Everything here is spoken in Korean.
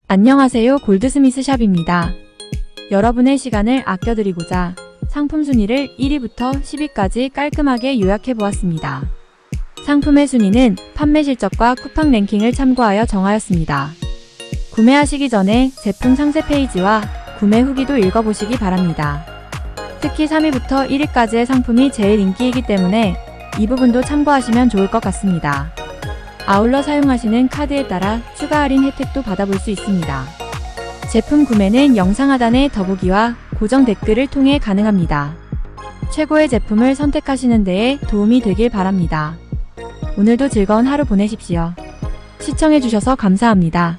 안녕하세요, 골드스미스 샵입니다. 여러분의 시간을 아껴드리고자 상품 순위를 1위부터 10위까지 깔끔하게 요약해보았습니다. 상품의 순위는 판매 실적과 쿠팡 랭킹을 참고하여 정하였습니다. 구매하시기 전에 제품 상세 페이지와 구매 후기도 읽어보시기 바랍니다. 특히 3위부터 1위까지의 상품이 제일 인기이기 때문에 이 부분도 참고하시면 좋을 것 같습니다. 아울러 사용하시는 카드에 따라 추가 할인 혜택도 받아볼 수 있습니다. 제품 구매는 영상 하단의 더보기와 고정 댓글을 통해 가능합니다. 최고의 제품을 선택하시는 데에 도움이 되길 바랍니다. 오늘도 즐거운 하루 보내십시오. 시청해주셔서 감사합니다.